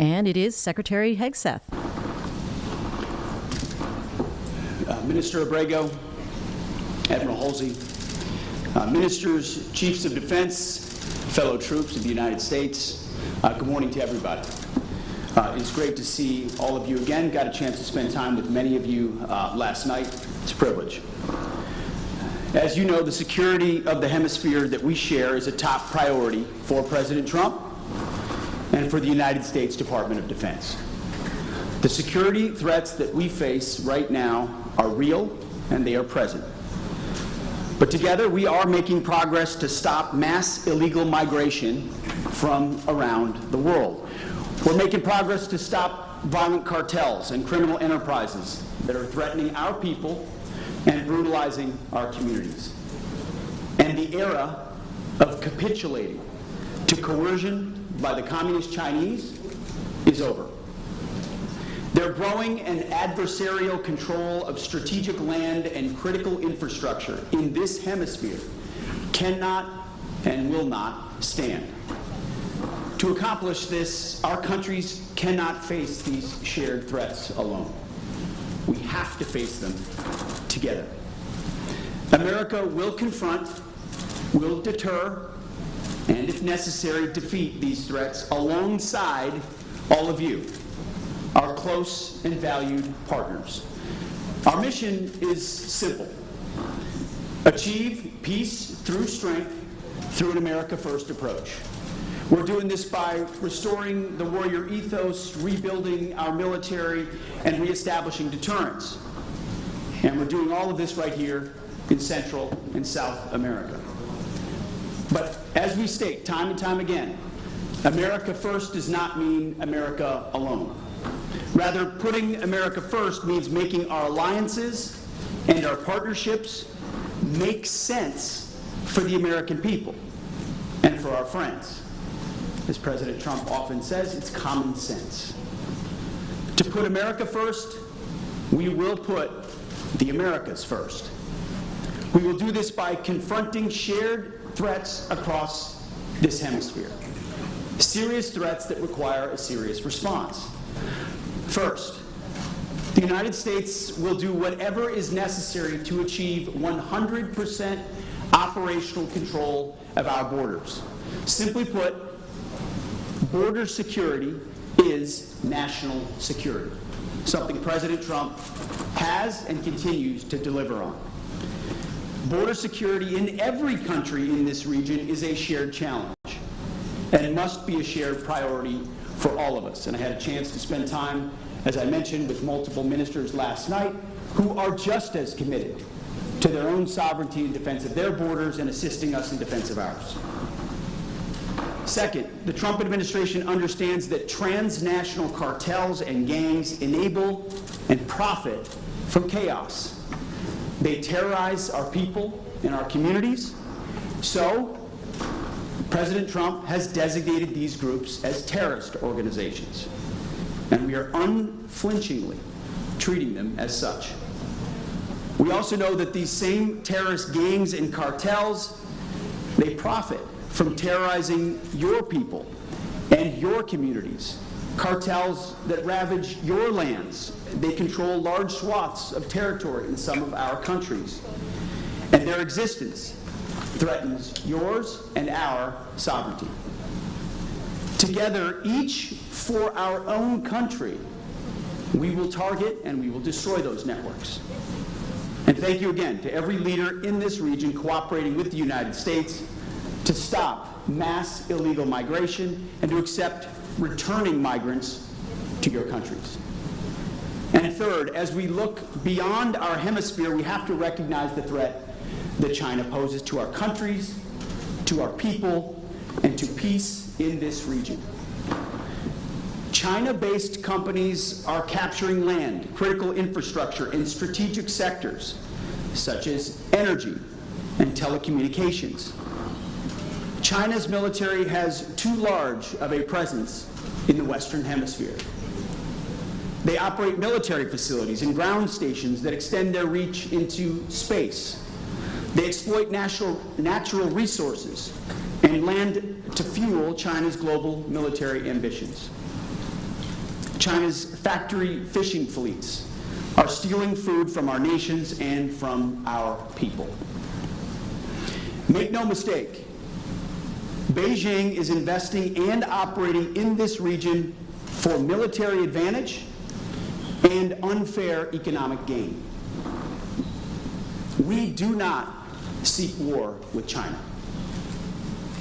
And it is Secretary Hegseth. Minister Abrego, Admiral Halsey, ministers, chiefs of defense, fellow troops of the United States, good morning to everybody. It's great to see all of you again. Got a chance to spend time with many of you last night. It's a privilege. As you know, the security of the hemisphere that we share is a top priority for President Trump and for the United States Department of Defense. The security threats that we face right now are real and they are present. But together we are making progress to stop mass illegal migration from around the world. We're making progress to stop violent cartels and criminal enterprises that are threatening our people and brutalizing our communities. And the era of capitulating to coercion by the Communist Chinese is over. Their growing and adversarial control of strategic land and critical infrastructure in this hemisphere cannot and will not stand. To accomplish this, our countries cannot face these shared threats alone. We have to face them together. America will confront, will deter, and if necessary, defeat these threats alongside all of you, our close and valued partners. Our mission is simple: achieve peace through strength through an America First approach. We're doing this by restoring the warrior ethos, rebuilding our military, and reestablishing deterrence. And we're doing all of this right here in Central and South America. But as we state time and time again, America First does not mean America alone. Rather, putting America first means making our alliances and our partnerships make sense for the American people and for our friends. As President Trump often says, it's common sense. To put America first, we will put the Americas first. We will do this by confronting shared threats across this hemisphere. Serious threats that require a serious response. First, the United States will do whatever is necessary to achieve 100% operational control of our borders. Simply put, border security is national security, something President Trump has and continues to deliver on. Border security in every country in this region is a shared challenge and must be a shared priority for all of us. And I had a chance to spend time, as I mentioned, with multiple ministers last night who are just as committed to their own sovereignty in defense of their borders and assisting us in defense of ours. Second, the Trump administration understands that transnational cartels and gangs enable and profit from chaos. They terrorize our people and our communities. So, President Trump has designated these groups as terrorist organizations, and we are unflinchingly treating them as such. We also know that these same terrorist gangs and cartels, they profit from terrorizing your people and your communities. Cartels that ravage your lands. They control large swaths of territory in some of our countries, and their existence threatens yours and our sovereignty. Together, each for our own country, we will target and we will destroy those networks. And thank you again to every leader in this region cooperating with the United States to stop mass illegal migration and to accept returning migrants to your countries. And third, as we look beyond our hemisphere, we have to recognize the threat that China poses to our countries, to our people, and to peace in this region. China-based companies are capturing land, critical infrastructure in strategic sectors such as energy and telecommunications. China's military has too large of a presence in the Western Hemisphere. They operate military facilities and ground stations that extend their reach into space. They exploit natural resources and land to fuel China's global military ambitions. China's factory fishing fleets are stealing food from our nations and from our people. Make no mistake, Beijing is investing and operating in this region for military advantage and unfair economic gain. We do not seek war with China.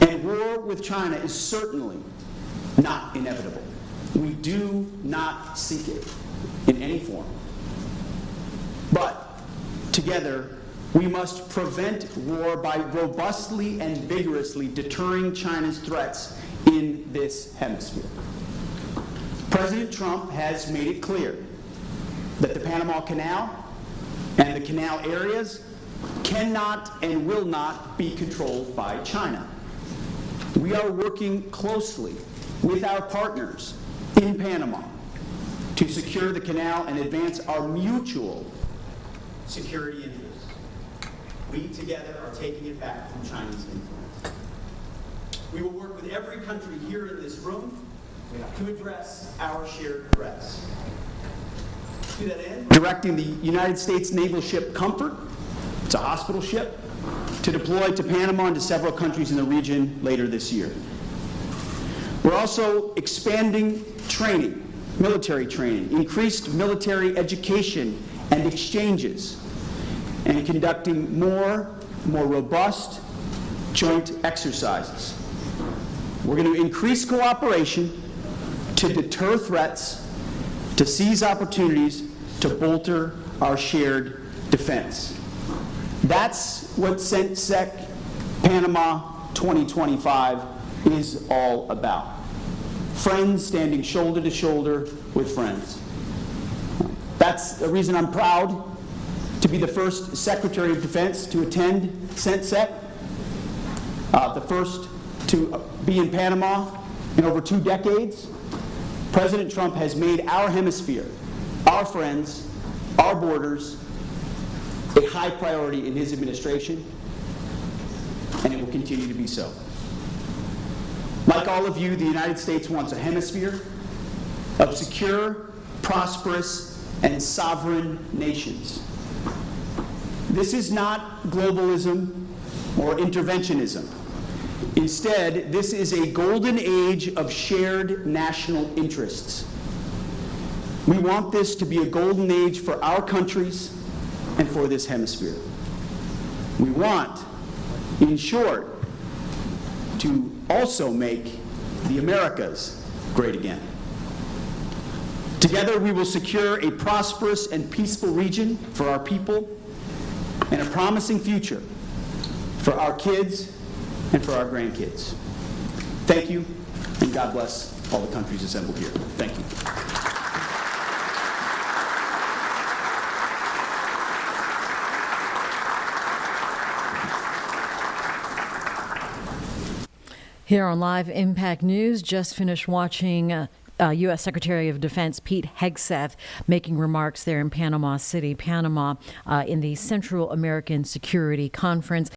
And war with China is certainly not inevitable. We do not seek it in any form. But together, we must prevent war by robustly and vigorously deterring China's threats in this hemisphere. President Trump has made it clear that the Panama Canal and the canal areas cannot and will not be controlled by China. We are working closely with our partners in Panama to secure the canal and advance our mutual security interests. We together are taking it back from Chinese influence. We will work with every country here in this room to address our shared threats. To that end, directing the United States naval ship Comfort, it's a hospital ship, to deploy to Panama and to several countries in the region later this year. We're also expanding training, military training, increased military education and exchanges, and conducting more robust joint exercises. We're going to increase cooperation to deter threats, to seize opportunities, to bolster our shared defense. That's what CENTSEC Panama 2025 is all about. Friends standing shoulder to shoulder with friends. That's the reason I'm proud to be the first Secretary of Defense to attend CENTSEC, the first to be in Panama in over 2 decades. President Trump has made our hemisphere, our friends, our borders, a high priority in his administration, and it will continue to be so. Like all of you, the United States wants a hemisphere of secure, prosperous, and sovereign nations. This is not globalism or interventionism. Instead, this is a golden age of shared national interests. We want this to be a golden age for our countries and for this hemisphere. We want, in short, to also make the Americas great again. Together, we will secure a prosperous and peaceful region for our people and a promising future for our kids and for our grandkids. Thank you, and God bless all the countries assembled here. Thank you. Here on Live Impact News, just finished watching U.S. Secretary of Defense Pete Hegseth making remarks there in Panama City, Panama, in the Central American Security Conference.